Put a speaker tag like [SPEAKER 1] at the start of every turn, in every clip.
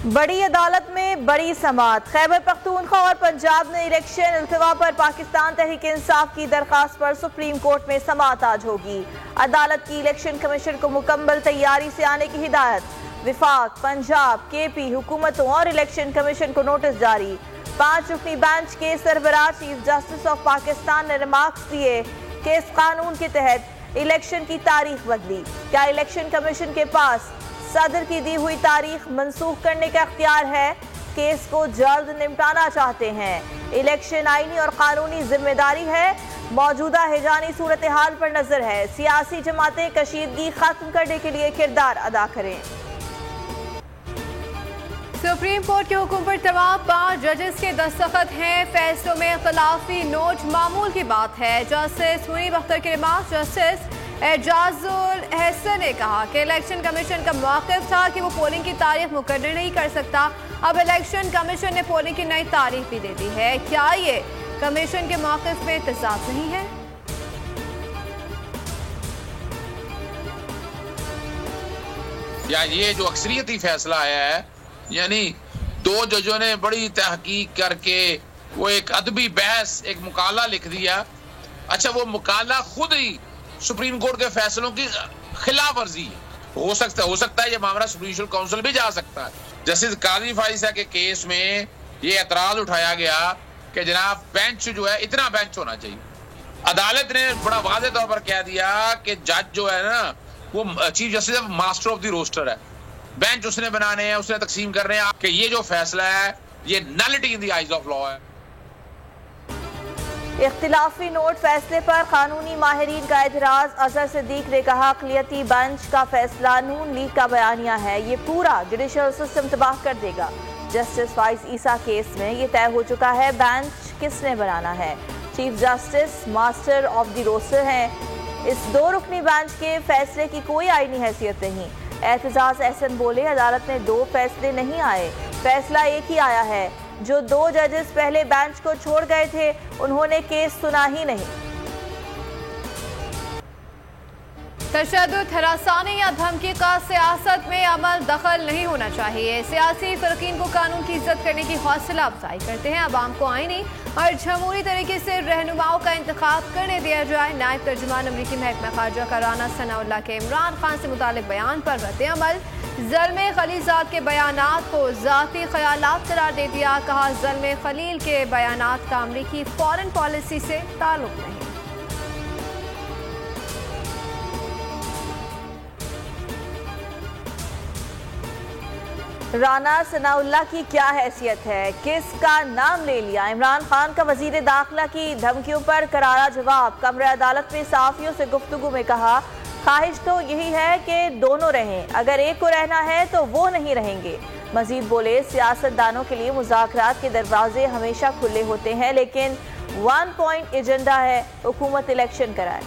[SPEAKER 1] बड़ी अदालत में बड़ी समाअत। खैबर पख्तूनख्वा और पंजाब ने इलेक्शन इल्तिवा पर पाकिस्तान तहरीक इंसाफ की दरखास्त पर सुप्रीम कोर्ट में समाअत आज होगी। अदालत की इलेक्शन कमीशन को मुकम्मल तैयारी से आने की हिदायत। विफाक, पंजाब, KP हुकूमतों और इलेक्शन कमीशन को नोटिस जारी। 5 रुकनी बेंच के सरबराह चीफ जस्टिस ऑफ पाकिस्तान ने रिमार्क्स दिए कि इस कानून के तहत इलेक्शन की तारीख बदली। क्या इलेक्शन कमीशन के पास सदर की दी हुई तारीख मनसूख करने का इख्तियार है? केस को जल्द निपटाना चाहते हैं। इलेक्शन आईनी और कानूनी जिम्मेदारी है। मौजूदा हिजानी सूरत हाल पर नजर है। सियासी जमातें कशीदगी खत्म करने के लिए किरदार अदा करें।
[SPEAKER 2] सुप्रीम कोर्ट के हुक्म पर तमाम 5 जजेस के दस्तखत हैं। फैसलों में इख्तिलाफी नोट मामूल की बात है। जस्टिस मुनीब अख्तर के रिमार्क। जस्टिस एजाजुल हसन ने कहा कि इलेक्शन कमीशन का मौक़िफ़ था कि वो पोलिंग की तारीख मुकर्रर नहीं कर सकता। अब इलेक्शन कमीशन ने पोलिंग की नई तारीख भी दे दी है। क्या ये कमीशन के मौक़िफ़ में इत्तेसाक नहीं है?
[SPEAKER 3] या ये जो अक्सरियती फैसला आया है, यानी 2 जजों ने बड़ी तहकीक करके वो एक अदबी बहस, एक मुकाला लिख दिया। अच्छा, वो मुकाला खुद ही सुप्रीम कोर्ट के फैसलों की खिलाफ वर्जी है। हो सकता है ये मामला सुप्रीम काउंसिल भी जा सकता है। जस्टिस काजी फाइसा के केस में ये एतराज उठाया गया कि जनाब बेंच जो है, इतना बेंच होना चाहिए। अदालत ने बड़ा वाज़ेह तौर पर कह दिया कि जज जो है ना, वो chief justice master of the roster है। बेंच उसने बनाने हैं, उसने तकसीम करने हैं। कि ये जो फैसला है ये nullity in the eyes of law है।
[SPEAKER 1] इख्तिलाफी नोट फैसले पर कानूनी माहिरीन का एतराज। अजहर सिद्दीक ने कहा अक़लियती बेंच का फैसला नून लीग का बयानिया है, ये पूरा जुडिशल सिस्टम तबाह कर देगा। जस्टिस फाइज ईसा केस में ये तय हो चुका है बेंच किसने बनाना है। Chief justice master of the roster हैं। इस 2 रुकनी बेंच के फैसले की कोई आईनी हैसियत नहीं। एतजाज एहसन बोले अदालत में 2 फैसले नहीं आए, फैसला एक ही आया है। जो 2 जजेस पहले बेंच को छोड़ गए थे उन्होंने केस सुना ही नहीं।
[SPEAKER 2] तशद्दुद, हरासानी या धमकी का सियासत में अमल दखल नहीं होना चाहिए। सियासी फ़रक़ीन को कानून की इज्जत करने की हौसला अफजाई करते हैं। अवाम को आईनी और जमहूरी तरीके से रहनुमाओं का इंतखाब करने दिया जाए। नायब तर्जुमान अमरीकी महकमा खारजा का राना सनाउल्लाह के इमरान खान से मुतालिक बयान पर रद्द-ए-अमल। ज़ल्मे खलीज़ात के बयानात को ज़ाती ख़यालात करार दे दिया। कहा ज़ल्मे खलील के बयानात का अमरीकी फॉरेन पॉलिसी से ताल्लुक़ नहीं।
[SPEAKER 1] राना सनाउल्लाह की क्या हैसियत है, किसका नाम ले लिया? इमरान खान का वजीर दाखिला की धमकियों पर करारा जवाब। कमरे अदालत में सहाफ़ियों से गुफ्तगू में कहा ख्वाहिश तो यही है कि दोनों रहें, अगर एक को रहना है तो वो नहीं रहेंगे। मजीद बोले सियासतदानों के लिए मुज़ाकरात के दरवाजे हमेशा खुले होते हैं, लेकिन 1 पॉइंट एजेंडा है, हुकूमत इलेक्शन कराए।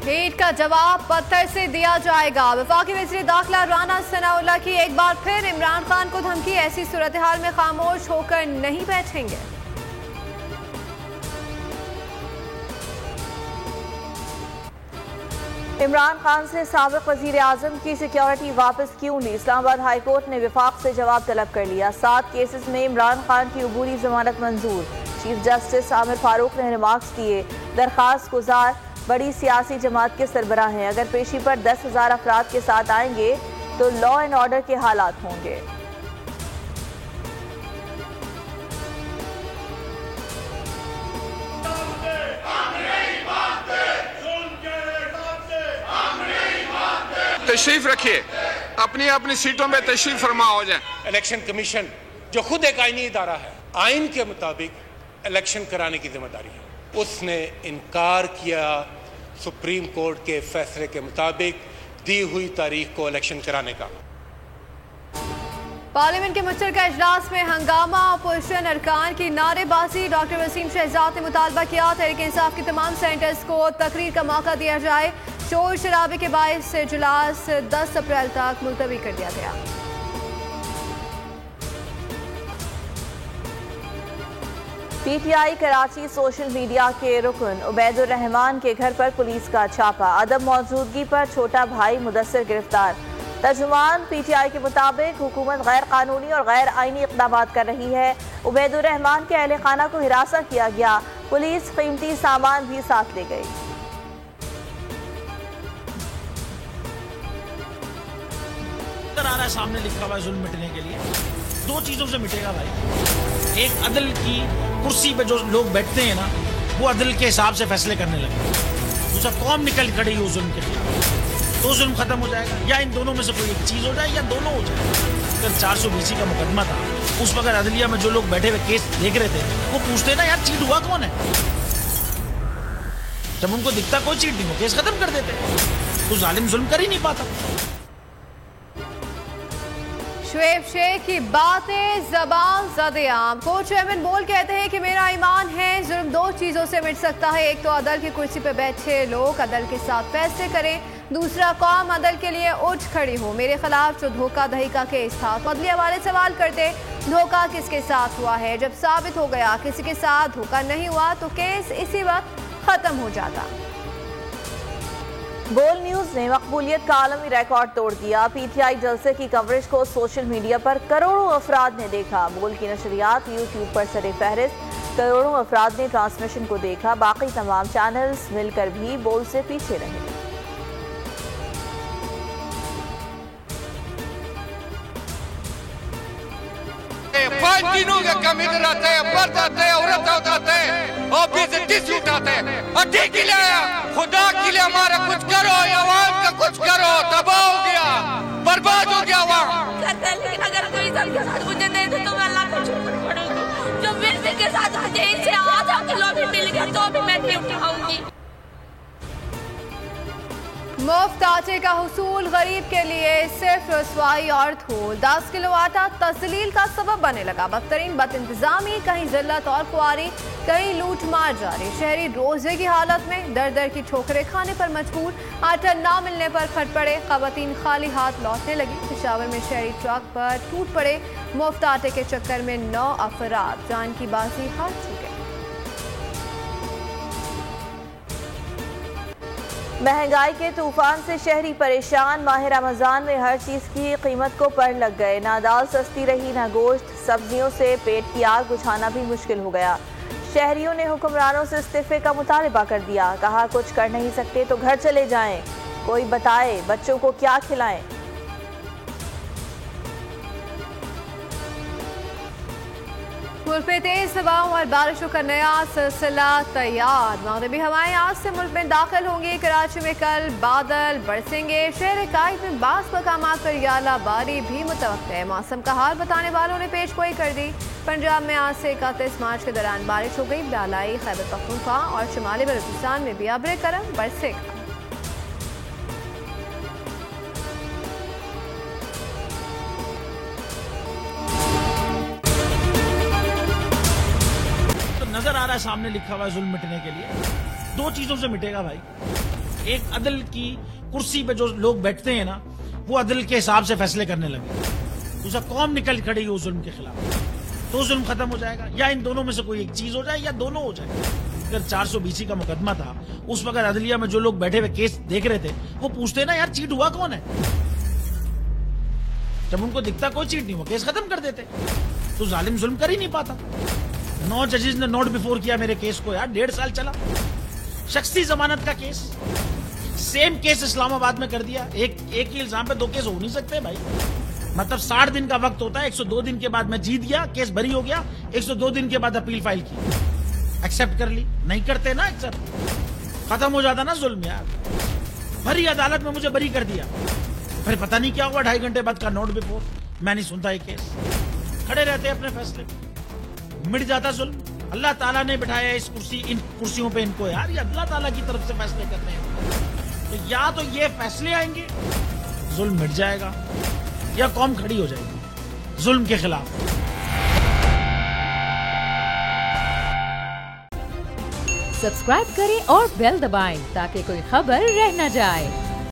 [SPEAKER 2] हीट का जवाब पत्थर से दिया जाएगा। वफाकी वज़ीर दाखिला राना सनाउल्लाह की एक बार फिर इमरान खान को धमकी। ऐसी सूरत हाल में खामोश होकर नहीं बैठेंगे।
[SPEAKER 1] इमरान खान से साबिक वज़ीर आज़म की सिक्योरिटी वापस क्यों ली? इस्लामाबाद हाई कोर्ट ने विफाक से जवाब तलब कर लिया। 7 केसेस में इमरान खान की अबूरी जमानत मंजूर। चीफ जस्टिस आमिर फारूक ने रिमार्क्स दिए दरखास्त गुजार बड़ी सियासी जमात के सरबराह हैं, अगर पेशी पर 10,000 अफराद के साथ आएंगे तो लॉ एंड ऑर्डर के हालात होंगे।
[SPEAKER 4] तशरीफ रखिए, अपनी अपनी सीटों में तशरीफ फरमा हो जाए।
[SPEAKER 5] इलेक्शन कमीशन जो खुद एक आईनी इदारा है, आइन के मुताबिक इलेक्शन कराने की जिम्मेदारी है, उसने इनकार किया सुप्रीम कोर्ट के फैसले के मुताबिक दी हुई तारीख को इलेक्शन कराने का।
[SPEAKER 2] पार्लियामेंट के मुश्तरका इजलास में हंगामा, अपोजिशन अरकान की नारेबाजी। डॉक्टर वसीम शहजाद ने मुतालबा किया तहरीक इंसाफ के तमाम सेंटर्स को तकरीर का मौका दिया जाए। शोर शराबे के बायस इजलास 10 अप्रैल तक मुलतवी कर दिया गया।
[SPEAKER 1] पीटीआई कराची सोशल मीडिया के रुकन उबैदुर रहमान के घर पर पुलिस का छापा, अदम मौजूदगी पर छोटा भाई मुदस्सिर गिरफ्तार। तर्जुमान पीटीआई के मुताबिक हुकूमत गैर कानूनी और गैर आईनी इक़दाम कर रही है। उबैदुर रहमान के अहले खाना को हिरासा किया गया, पुलिस कीमती सामान भी साथ ले गई।
[SPEAKER 6] आ रहा है सामने लिखा हुआ है जुल्म मिटने के लिए। दो चीजों से मिटेगा भाई, एक अदल की कुर्सी पे जो लोग बैठते हैं ना, वो अदल के हिसाब से फैसले करने लगे। दूसरा कौम निकल खड़ी हो जुल्म के खिलाफ, तो जुल्म खत्म हो जाएगा। या इन दोनों में से कोई एक चीज हो जाए या दोनों हो जाए। अगर 420 का मुकदमा था, उस वक्त अदलिया में जो लोग बैठे हुए केस देख रहे थे, वो पूछते ना यार चीट हुआ कौन है। जब उनको दिखता कोई चीट नहीं हो, केस खत्म कर देते, तो जालिम जुल्म कर ही नहीं पाता।
[SPEAKER 2] शुएब शेख की बातें ज़बान ज़द-ए-आम। कोच अहमद बोल कहते हैं कि मेरा ईमान है जुल्म दो चीज़ों से मिट सकता है, एक तो अदल की कुर्सी पर बैठे लोग अदल के साथ फैसले करें, दूसरा कौम अदल के लिए उठ खड़ी हो। मेरे खिलाफ जो धोखा दही का केस था, अदलिया वाले सवाल करते धोखा किसके साथ हुआ है। जब साबित हो गया किसी के साथ धोखा नहीं हुआ तो केस इसी वक्त खत्म हो जाता।
[SPEAKER 1] बोल न्यूज ने मकबूलियत का आलमी रिकॉर्ड तोड़ दिया। पीटीआई जलसे की कवरेज को सोशल मीडिया पर करोड़ों अफराद ने देखा। बोल की नशरियात यूट्यूब पर सरे फहरिस्त, करोड़ों अफराद ने ट्रांसमिशन को देखा। बाकी तमाम चैनल्स मिलकर भी बोल से पीछे रहे।
[SPEAKER 4] पांच दिनों के कम इधर आते हैं, मर्द आते हैं, औरत आते हैं, और बेइज्जती उठाते हैं। और ठीक के लिए खुदा के लिए हमारा कुछ करो, आवाम का कुछ करो। तबाह हो गया, बर्बाद हो गया आवाम।
[SPEAKER 7] लेकिन अगर कोई सबके साथ मुझे दे दे तो मैं अल्लाह को शुक्र करूंगी। जो मिर्जे के साथ से आधा किलो भी मिल गया तो भी मैं नहीं उठाऊंगी।
[SPEAKER 2] मुफ्त आटे का हुसूल गरीब के लिए सिर्फ रसवाई और धूल। 10 किलो आटा तस्लील का सबब बनने लगा। बदतरीन बदइंतजामी, कहीं जिल्लत और खुआरी, कहीं लूट मार जारी। शहरी रोजे की हालत में दर दर की ठोकरें खाने पर मजबूर। आटा ना मिलने पर खट पड़े, खवातीन खाली हाथ लौटने लगी। पेशावर में शहरी ट्रक पर टूट पड़े। मुफ्त आटे के चक्कर में 9 अफराद जान की बाजी हार चुके।
[SPEAKER 1] महंगाई के तूफान से शहरी परेशान। माह रमजान में हर चीज की कीमत को पर लग गए। ना दाल सस्ती रही, ना गोश्त। सब्जियों से पेट की आग बुझाना भी मुश्किल हो गया। शहरियों ने हुक्मरानों से इस्तीफे का मुतालबा कर दिया। कहा कुछ कर नहीं सकते तो घर चले जाएं। कोई बताए बच्चों को क्या खिलाएं।
[SPEAKER 2] मुल्क में तेज हवाओं और बारिशों का नया सिलसिला तैयार। मगरिबी हवाएं आज से मुल्क में दाखिल होंगी। कराची में कल बादल बरसेंगे। शहर कायद में बास मकामात पर यालाबारी भी मुतवक्किल है। मौसम का हाल बताने वालों ने पेशगोई कर दी। पंजाब में आज से 31 मार्च के दौरान बारिश हो गई। बालाई, खैबर पख्तूनख्वा और शुमाली बलूचिस्तान में भी अब्र करम बरसेगा।
[SPEAKER 6] नजर आ रहा है सामने लिखा हुआ है जुल्म मिटने के लिए। दो चीजों से मिटेगा भाई, एक अदल की कुर्सी पे जो लोग बैठते हैं ना, वो अदल के हिसाब से फैसले करने लगे। दूसरा कौम निकल खड़ी हो जुल्म के खिलाफ, तो जुल्म खत्म हो जाएगा। या इन दोनों में से कोई एक चीज हो जाए या दोनों हो जाए। अगर 420 का मुकदमा था, उस वक्त अदलिया में जो लोग बैठे हुए केस देख रहे थे, वो पूछते ना यार चीट हुआ कौन है। जब उनको दिखता कोई चीट नहीं हो, केस खत्म कर देते, तो जालिम जुल्म कर ही नहीं पाता। 9 जजेस ने नोट बिफोर किया मेरे केस को यार, 1.5 साल चला। शख्सी जमानत का केस, सेम केस इस्लामाबाद में कर दिया। एक ही इल्जाम पे 2 केस हो नहीं सकते भाई। मतलब 60 दिन का वक्त होता है। 102 दिन के बाद मैं जीत गया, केस बरी हो गया। 102 दिन के बाद अपील फाइल की, एक्सेप्ट कर ली। नहीं करते ना एक्सेप्ट, खत्म हो जाता ना जुल्म यार। भरी अदालत में मुझे बरी कर दिया, फिर पता नहीं क्या हुआ 2.5 घंटे बाद का नोट बिफोर। मैं नहीं सुनता ये केस, खड़े रहते अपने फैसले, मिट जाता जुल्म। अल्लाह ताला ने बिठाया इस कुर्सी, इन कुर्सियों पे इनको यार, ये अल्लाह ताला की तरफ से फैसले करने हैं। तो या तो ये फैसले आएंगे, जुल्म मिट जाएगा, या कौम खड़ी हो जाएगी जुल्म के खिलाफ।
[SPEAKER 8] सब्सक्राइब करें और बेल दबाएं ताकि कोई खबर रह न जाए।